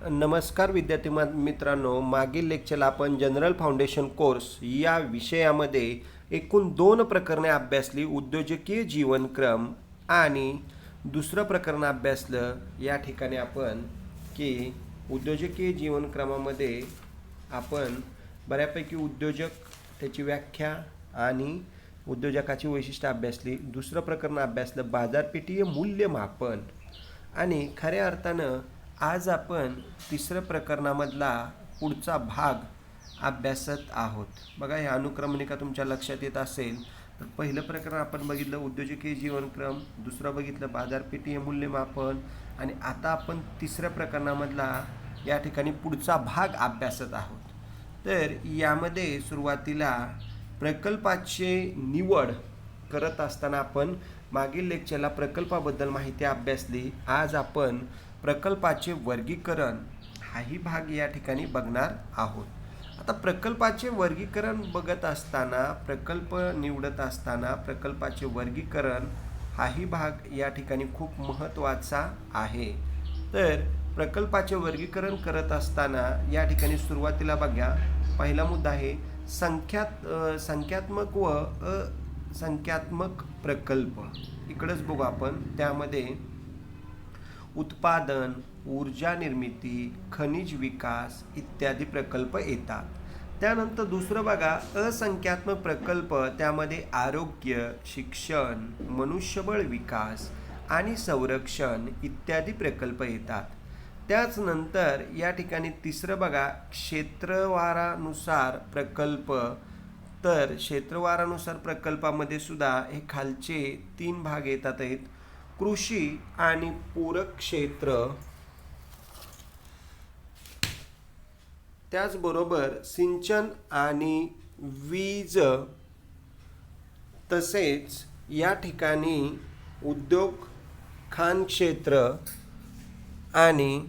नमस्कार विद्यार्थी मित्रांनो, मागील लेक्चरला आपण जनरल फाउंडेशन कोर्स या विषयामध्ये एकूण 2 प्रकरणे अभ्यासली. उद्योजकीय जीवनक्रम आणि दुसरं प्रकरण अभ्यासलं. या ठिकाणी आपण की उद्योजकीय जीवनक्रमामध्ये आपण बऱ्यापैकी उद्योजक, त्याची व्याख्या आणि उद्योजकाची वैशिष्ट्ये अभ्यासली. दुसरं प्रकरण अभ्यासलं बाजारपेठीय मूल्यमापन. आणि खऱ्या अर्थानं आज आपण तिसऱ्या प्रकरणामधला पुढचा भाग अभ्यासत आहोत. बघा, या अनुक्रमणिका तुमच्या लक्षात येत असेल तर पहिलं प्रकरण आपण बघितलं उद्योजकीय जीवनक्रम, दुसरं बघितलं बाजारपेठीय मूल्यमापन आणि आता आपण तिसऱ्या प्रकरणामधला या ठिकाणी पुढचा भाग अभ्यासत आहोत. तर यामध्ये सुरुवातीला प्रकल्पाचे निवड करत असताना आपण मागील लेक्चरला प्रकल्पाबद्दल माहिती अभ्यासली. आज आपण प्रकल्पाचे वर्गीकरण हाही भाग या ठिकाणी बघणार आहोत. आता प्रकल्पाचे वर्गीकरण बघत असताना, प्रकल्प निवडत असताना प्रकल्पाचे वर्गीकरण हाही भाग या ठिकाणी खूप महत्त्वाचा आहे. तर प्रकल्पाचे वर्गीकरण करत असताना या ठिकाणी सुरुवातीला बघा, पहिला मुद्दा आहे संख्यात्मक व असंख्यात्मक प्रकल्प. इकडेच बघू आपण. त्यामध्ये उत्पादन, ऊर्जा निर्मिती, खनिज विकास इत्यादी प्रकल्प येतात. त्यानंतर दुसरं बघा असंख्यात्मक प्रकल्प. त्यामध्ये आरोग्य, शिक्षण, मनुष्यबळ विकास आणि संरक्षण इत्यादी प्रकल्प येतात. त्याच नंतर या ठिकाणी तिसरं बघा क्षेत्रवारानुसार प्रकल्प. तर क्षेत्रवारानुसार प्रकल्पामध्ये सुद्धा हे खालचे 3 भाग येतात आहेत. कृषी आणि पूरक क्षेत्र, त्याचबरोबर सिंचन आणि वीज, तसेच या ठिकाणी उद्योग, खाण क्षेत्र आणि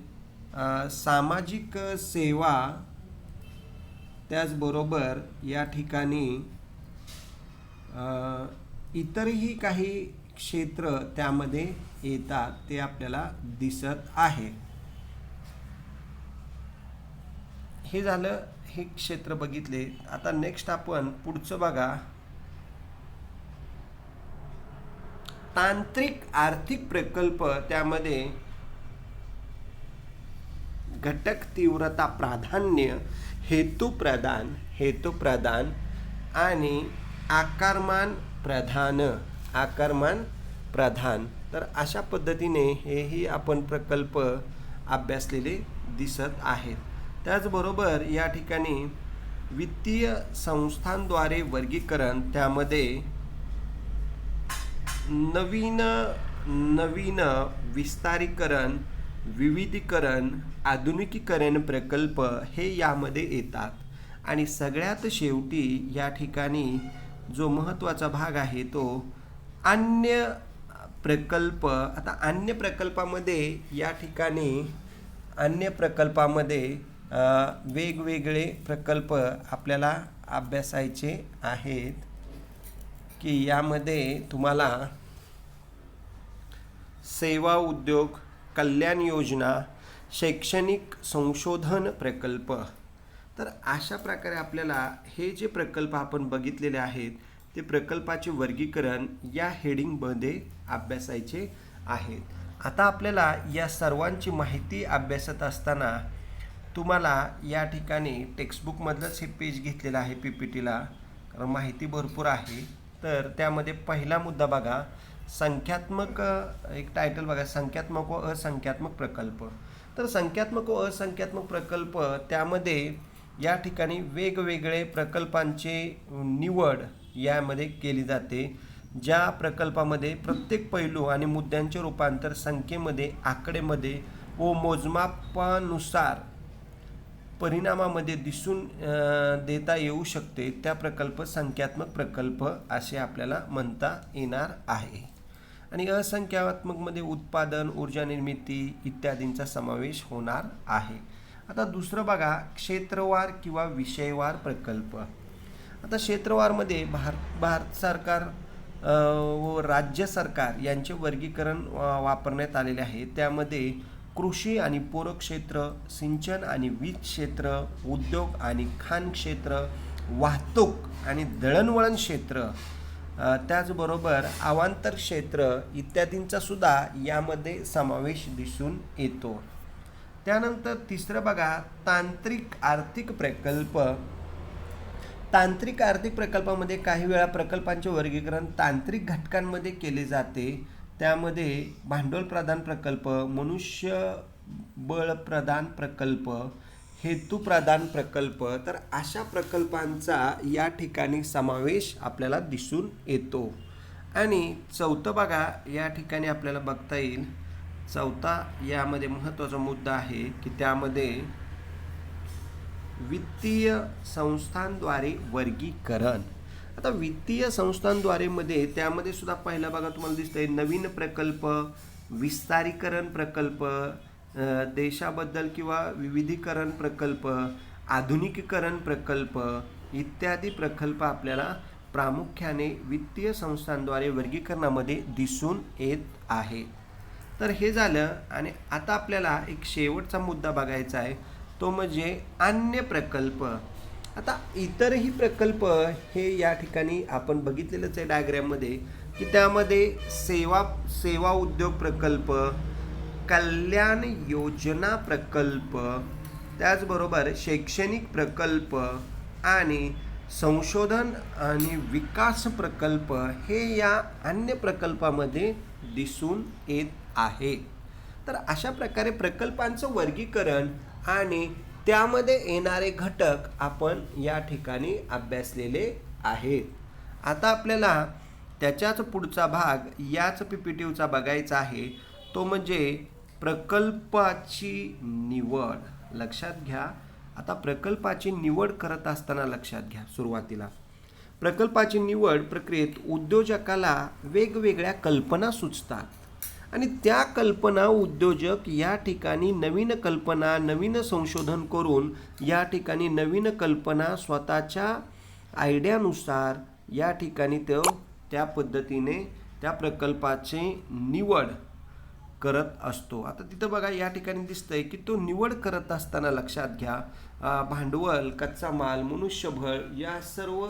सामाजिक सेवा, त्याचबरोबर या ठिकाणी इतरही काही क्षेत्र त्यामध्ये येतात, ते आपल्याला दिसत आहे. हे झालं, हे क्षेत्र बघितले. आता नेक्स्ट आपण पुढचं बघा तांत्रिक आर्थिक प्रकल्प. त्यामध्ये घटक तीव्रता प्राधान्य, हेतू प्रदान आणि आकारमान प्रधान. तर अशा पद्धतीने हेही आपण प्रकल्प अभ्यासलेले दिसत आहेत. त्याचबरोबर या ठिकाणी वित्तीय संस्थांद्वारे वर्गीकरण. त्यामध्ये नवीन विस्तारीकरण, विविधीकरण, आधुनिकीकरण प्रकल्प हे यामध्ये येतात. आणि सगळ्यात शेवटी या ठिकाणी जो महत्त्वाचा भाग आहे तो अन्य प्रकल्प. आता अन्य प्रकल्पामध्ये या ठिकाणी वेगवेगळे प्रकल्प आपल्याला अभ्यासायचे आहेत. की यामध्ये तुम्हाला सेवा उद्योग, कल्याण योजना, शैक्षणिक संशोधन प्रकल्प. तर अशा प्रकारे आपल्याला हे जे प्रकल्प आपण बघितलेले आहेत ते प्रकल्पाचे वर्गीकरण या हेडिंगमध्ये अभ्यासायचे आहेत. आता आपल्याला या सर्वांची माहिती अभ्यासत असताना तुम्हाला या ठिकाणी टेक्स्टबुकमधलंच हे पेज घेतलेलं आहे PPTला, कारण माहिती भरपूर आहे. तर त्यामध्ये पहिला मुद्दा बघा संख्यात्मक, एक टायटल बघा संख्यात्मक व असंख्यात्मक प्रकल्प. तर संख्यात्मक व असंख्यात्मक प्रकल्प त्यामध्ये या ठिकाणी वेगवेगळे प्रकल्पांचे निवड यामध्ये केली जाते. ज्या प्रकल्पामध्ये प्रत्येक पैलू आणि मुद्द्यांचे रूपांतर संख्येमध्ये, आकडेमध्ये व मोजमापानुसार परिणामामध्ये दिसून देता येऊ शकते, त्या प्रकल्प संख्यात्मक प्रकल्प असे आपल्याला म्हणता येणार आहे. आणि असंख्यात्मकमध्ये उत्पादन, ऊर्जा निर्मिती इत्यादींचा समावेश होणार आहे. आता दुसरं बघा क्षेत्रवार किंवा विषयवार प्रकल्प. आता क्षेत्रवारमध्ये भारत सरकार व राज्य सरकार यांचे वर्गीकरण वापरण्यात आलेले आहे. त्यामध्ये कृषी आणि पूरक क्षेत्र, सिंचन आणि वीज क्षेत्र, उद्योग आणि खाण क्षेत्र, वाहतूक आणि दळणवळण क्षेत्र, त्याचबरोबर अवांतर क्षेत्र इत्यादींचा सुद्धा यामध्ये समावेश दिसून येतो. त्यानंतर तिसरं बघा, तांत्रिक आर्थिक प्रकल्प. तांत्रिक आर्थिक प्रकल्पामध्ये काही वेळा प्रकल्पांचे वर्गीकरण तांत्रिक घटकांमध्ये केले जाते. त्यामध्ये भांडवल प्रधान प्रकल्प, मनुष्यबळ प्रधान प्रकल्प, हेतू प्रधान प्रकल्प, तर अशा प्रकल्पांचा या ठिकाणी समावेश आपल्याला दिसून येतो. आणि चौथं बघा, या ठिकाणी आपल्याला बघता येईल, चौथा यामध्ये महत्त्वाचा मुद्दा आहे की त्यामध्ये वित्तीय संस्थांद्वारे वर्गीकरण. आता वित्तीय संस्थांद्वारे मध्ये त्यामध्ये सुद्धा पहिला बघा तुम्हाला दिसतंय नवीन प्रकल्प, विस्तारीकरण प्रकल्प, देशाबद्दल किंवा विविधीकरण प्रकल्प, आधुनिकीकरण प्रकल्प इत्यादी प्रकल्प आपल्याला प्रामुख्याने वित्तीय संस्थांद्वारे वर्गीकरणामध्ये दिसून येत आहे. तर हे झालं. आणि आता आपल्याला एक शेवटचा मुद्दा बघायचा आहे, तो म्हणजे अन्य प्रकल्प. आता इतरही प्रकल्प हे या ठिकाणी आपण बघितलेलंच आहे डायग्राममध्ये, की त्यामध्ये सेवा उद्योग प्रकल्प, कल्याण योजना प्रकल्प, त्याचबरोबर शैक्षणिक प्रकल्प आणि संशोधन आणि विकास प्रकल्प हे या अन्य प्रकल्पामध्ये दिसून येत आहे. तर अशा प्रकारे प्रकल्पांचं वर्गीकरण आणि त्यामध्ये येणारे घटक आपण या ठिकाणी अभ्यासलेले आहेत. आता आपल्याला त्याच्याच पुढचा भाग याच PPTचा बघायचा आहे, तो म्हणजे प्रकल्पाची निवड. लक्षात घ्या, आता प्रकल्पाची निवड करत असताना लक्षात घ्या, सुरुवातीला प्रकल्पाची निवड प्रक्रियेत उद्योजकाला वेगवेगळ्या कल्पना सुचतात आणि त्या कल्पना उद्योजक या ठिकाणी नवीन कल्पना, नवीन संशोधन करून या ठिकाणी नवीन कल्पना स्वतःच्या आयडियानुसार या ठिकाणी त्या पद्धतीने त्या प्रकल्पाची निवड करत असतो. आता तिथं बघा या ठिकाणी दिसतंय की तो निवड करत असताना लक्षात घ्या, भांडवल, कच्चा माल, मनुष्यबळ या सर्व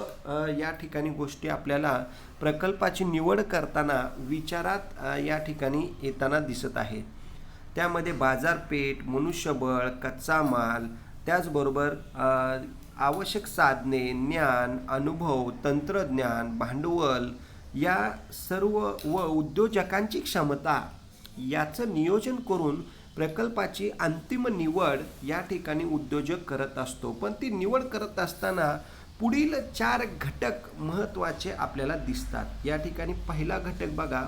या ठिकाणी गोष्टी आपल्याला प्रकल्पाची निवड करताना विचारात या ठिकाणी येताना दिसत आहेत. त्यामध्ये बाजारपेठ, मनुष्यबळ, कच्चा माल, त्याचबरोबर आवश्यक साधने, ज्ञान, अनुभव, तंत्रज्ञान, भांडवल या सर्व व उद्योजकांची क्षमता याचं नियोजन करून प्रकल्पाची अंतिम निवड या ठिकाणी उद्योजक करत असतो. पण ती निवड करत असताना पुढील 4 घटक महत्त्वाचे आपल्याला दिसतात. या ठिकाणी पहिला घटक बघा,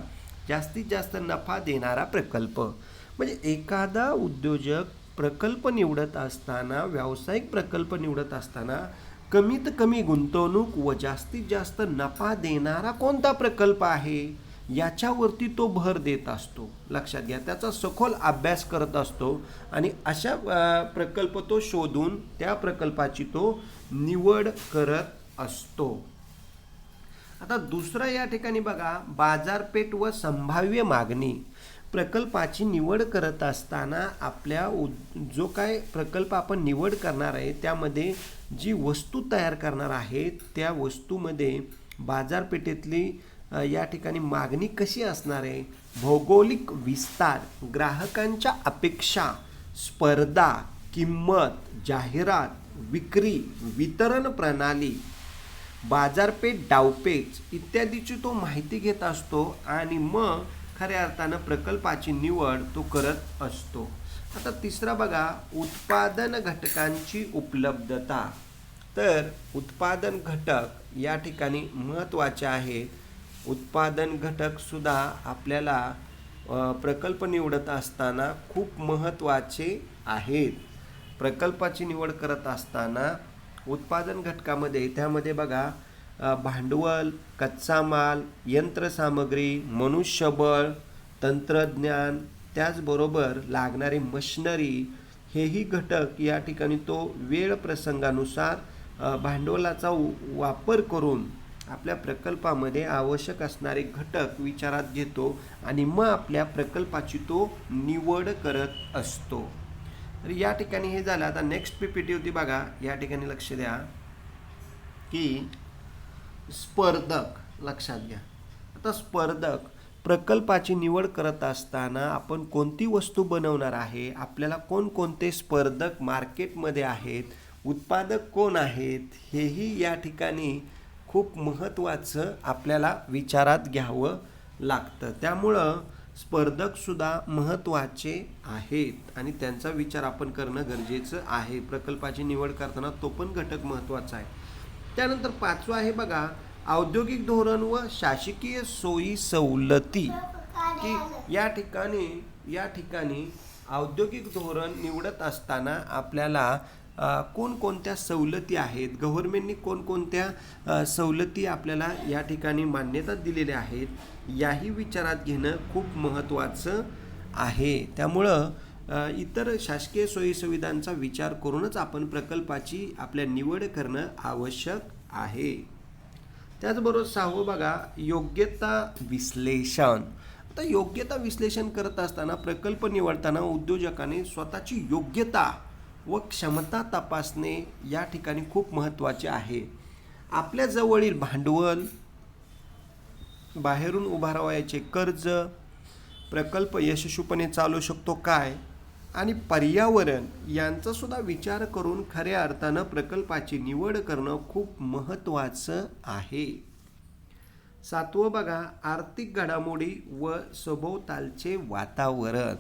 जास्तीत जास्त नफा देणारा प्रकल्प. म्हणजे एखादा उद्योजक प्रकल्प निवडत असताना, व्यावसायिक प्रकल्प निवडत असताना कमीत कमी गुंतवणूक व जास्तीत जास्त नफा देणारा कोणता प्रकल्प आहे याच्यावरती तो भर देत असतो. लक्षात घ्या, त्याचा सखोल अभ्यास करत असतो आणि अशा प्रकल्प तो शोधून त्या प्रकल्पाची तो निवड करत असतो. आता दुसरा या ठिकाणी बघा, बाजारपेठ व संभाव्य मागणी. प्रकल्पाची निवड करत असताना आपल्या जो काय प्रकल्प आपण निवड करणार आहे त्यामध्ये जी वस्तू तयार करणार आहे त्या वस्तूमध्ये बाजारपेठेतली या ठिकाणी मागणी कशी असणार आहे, भौगोलिक विस्तार, ग्राहकांच्या अपेक्षा, स्पर्धा, किंमत, जाहिरात, विक्री, वितरण प्रणाली, बाजारपेठ, डावपेच इत्यादीची तो माहिती घेत असतो आणि मग खऱ्या अर्थानं प्रकल्पाची निवड तो करत असतो. आता तिसरा बघा, उत्पादन घटकांची उपलब्धता. तर उत्पादन घटक या ठिकाणी महत्त्वाचे आहेत. उत्पादन घटक सुद्धा आपल्याला प्रकल्प निवडत असताना खूप महत्त्वाचे आहेत. प्रकल्पाची निवड करत असताना उत्पादन घटकामध्ये त्यामध्ये बघा, भांडवल, कच्चा माल, यंत्रसामग्री, मनुष्यबळ, तंत्रज्ञान, त्याचबरोबर लागणारी मशिनरी हेही घटक या ठिकाणी तो वेळ प्रसंगानुसार भांडवलाचा वापर करून आपल्या प्रकल्पामध्ये आवश्यक असणारे घटक विचारात घेतो आणि मग आपल्या प्रकल्पाची तो निवड करत असतो. तर या ठिकाणी हे झालं. आता नेक्स्ट PPT होती बघा, या ठिकाणी लक्ष द्या की स्पर्धक लक्षात घ्या. आता स्पर्धक प्रकल्पाची निवड करत असताना आपण कोणती वस्तू बनवणार आहे, आपल्याला कोणकोणते स्पर्धक मार्केटमध्ये आहेत, उत्पादक कोण आहेत, हेही या ठिकाणी खूप महत्त्वाचं आपल्याला विचारात घ्यावं लागतं. त्यामुळं स्पर्धकसुद्धा महत्त्वाचे आहेत आणि त्यांचा विचार आपण करणं गरजेचं आहे. प्रकल्पाची निवड करताना तो पण घटक महत्त्वाचा आहे. त्यानंतर 5वं आहे बघा, औद्योगिक धोरण व शासकीय सोयी सवलती. की या ठिकाणी औद्योगिक धोरण निवडत असताना आपल्याला कोणकोणत्या सवलती आहेत, गव्हर्नमेंटनी कोणकोणत्या सवलती आपल्याला या ठिकाणी मान्यता दिलेल्या आहेत, याही विचारात घेणं खूप महत्त्वाचं आहे. त्यामुळं इतर शासकीय सोयीसुविधांचा विचार करूनच आपण प्रकल्पाची आपल्या निवड करणं आवश्यक आहे. त्याचबरोबर 6वं बघा, योग्यता विश्लेषण. आता योग्यता विश्लेषण करत असताना प्रकल्प निवडताना उद्योजकाने स्वतःची योग्यता व क्षमता तपासणे या ठिकाणी खूप महत्त्वाचे आहे. आपल्या जवळील भांडवल, बाहेरून उभारावयाचे कर्ज, प्रकल्प यशस्वीपणे चालू शकतो काय, आणि पर्यावरण यांचा सुद्धा विचार करून खऱ्या अर्थानं प्रकल्पाची निवड करणं खूप महत्त्वाचं आहे. 7वं बघा, आर्थिक घडामोडी व सभोवतालचे वातावरण.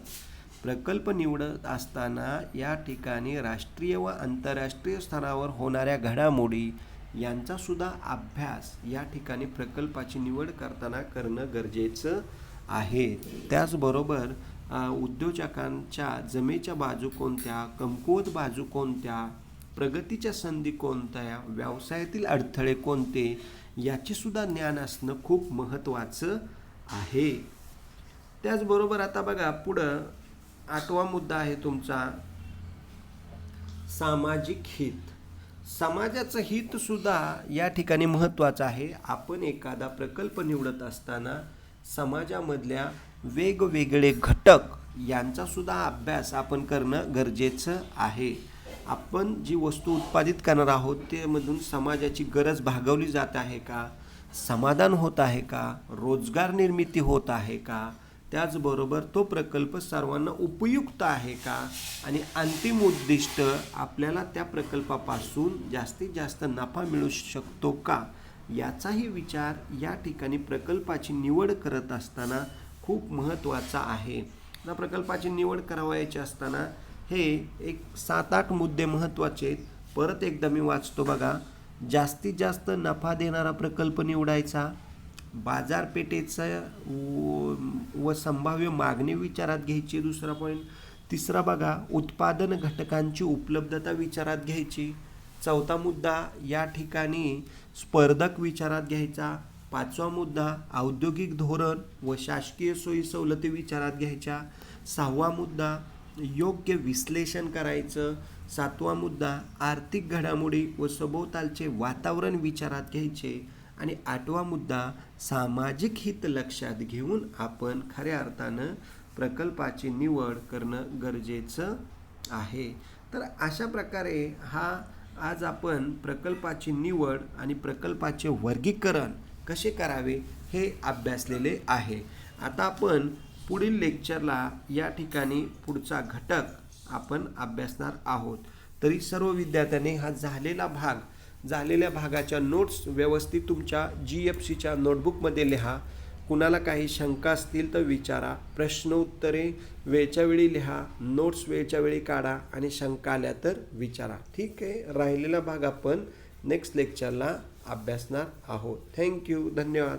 प्रकल्प निवडत असताना या ठिकाणी राष्ट्रीय व आंतरराष्ट्रीय स्तरावर होणाऱ्या घडामोडी यांचा सुद्धा अभ्यास या ठिकाणी प्रकल्पाची निवड करताना करणं गरजेचं आहे. त्याचबरोबर उद्योजकांच्या जमेच्या बाजू कोणत्या, कमकुवत बाजू कोणत्या, प्रगतीच्या संधी कोणत्या, व्यवसायातील अडथळे कोणते, याचे सुद्धा ज्ञान असणं खूप महत्त्वाचं आहे. त्याचबरोबर आता बघा पुढं 8वा मुद्दा आहे तुमचा सामाजिक हित. समाजाचं हित सुद्धा या ठिकाणी महत्त्वाचं आहे. आपण एखादा प्रकल्प निवडत असताना समाजामधल्या वेगवेगळे घटक यांचा सुद्धा अभ्यास आपण करणं गरजेचं आहे. आपण जी वस्तू उत्पादित करणार आहोत त्यामधून समाजाची गरज भागवली जात आहे का, समाधान होत आहे का, रोजगार निर्मिती होत आहे का, त्याचबरोबर तो प्रकल्प सर्वांना उपयुक्त आहे का, आणि अंतिम उद्दिष्ट आपल्याला त्या प्रकल्पापासून जास्तीत जास्त नफा मिळू शकतो का, याचाही विचार या ठिकाणी प्रकल्पाची निवड करत असताना खूप महत्त्वाचा आहे. या प्रकल्पाची निवड करावयाची असताना हे एक 7-8 मुद्दे महत्त्वाचे आहेत. परत एकदा मी वाचतो बघा. जास्तीत जास्त नफा देणारा प्रकल्प निवडायचा, बाजारपेठेचा व संभाव्य मागणी विचारात घ्यायची, दुसरा पॉईंट. तिसरा बघा, उत्पादन घटकांची उपलब्धता विचारात घ्यायची. चौथा मुद्दा या ठिकाणी स्पर्धक विचारात घ्यायचा. 5वा मुद्दा औद्योगिक धोरण व शासकीय सोयी सवलती विचारात घ्यायच्या. 6वा मुद्दा योग्य विश्लेषण करायचं. 7वा मुद्दा आर्थिक घडामोडी व सभोवतालचे वातावरण विचारात घ्यायचे. आणि 8वा मुद्दा सामाजिक हित लक्षात घेऊन आपण खऱ्या अर्थानं प्रकल्पाची निवड करणं गरजेचं आहे. तर अशा प्रकारे आज आपण प्रकल्पाची निवड आणि प्रकल्पाचे वर्गीकरण कसे करावे हे अभ्यासलेले आहे. आता आपण पुढील लेक्चरला या ठिकाणी पुढचा घटक आपण अभ्यासणार आहोत. तरी सर्व विद्यार्थ्यांनी हा झालेल्या भागाच्या नोट्स व्यवस्थित तुमच्या GFCच्या नोटबुकमध्ये लिहा. कुणाला काही शंका असतील तर विचारा. प्रश्न उत्तरे वेळच्या वेळी लिहा, नोट्स वेळच्या वेळी काढा आणि शंका आल्या तर विचारा. ठीक आहे. राहिलेला भाग आपण नेक्स्ट लेक्चरला अभ्यासणार आहोत. थँक्यू. धन्यवाद.